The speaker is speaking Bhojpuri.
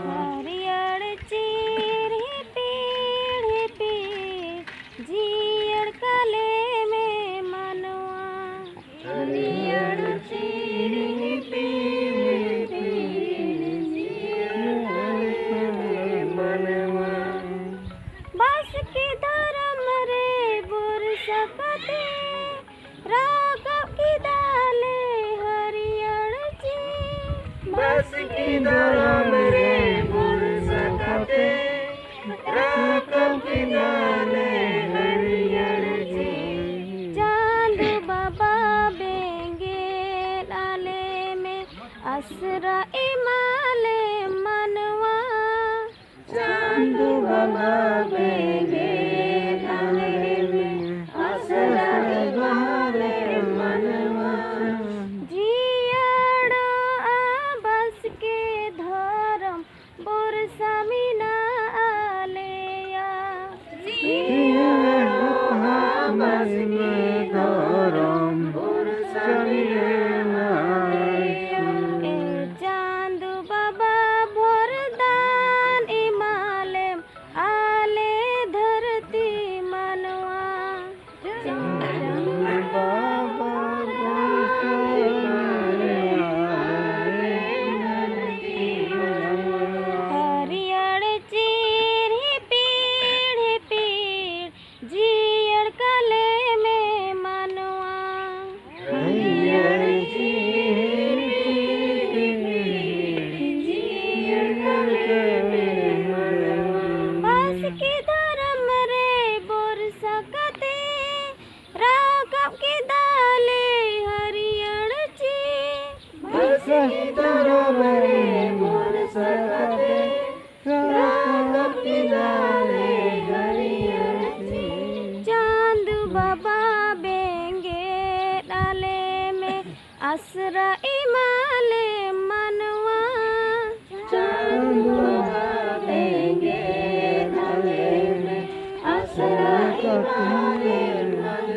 हरियर चीर पीढ़ी पीढ़ जियड़ कले में मनवा हरियर चीर पीढ़ी पीढ़ जियड़ मनवा बस की धर्म रे बुर सकते राघव की डाले हरियर जी बस की धर्म रे बुर सकते राघव की डाले हरियर जी चांद बाबा बेंगे डाले में असरा इमाले मनवा चांद बाबा बेंगे डाले में असरा इमाले मनवा जियाड़ा बस के धर्म बुर समीना आलेया जियाड़ा बस के धर्म बुर समीना आलेया चांद बाबा भोरदान इमाले आले धरती मनवा हरियर चीर पीढ़ पीढ़ जियड़ कले में मनवा हरियर चीर जियड़ कले में मनवा बस की धर्म रे बुर सकते राघव की डाले हरियर जी बस की धर्म रे बुर सकते राघव की डाले हरियर जी चांद बाबा बेंगे डाले में असरा इमाले मनवा चांद बाबा बेंगे डाले में असरा इमाले मनवा।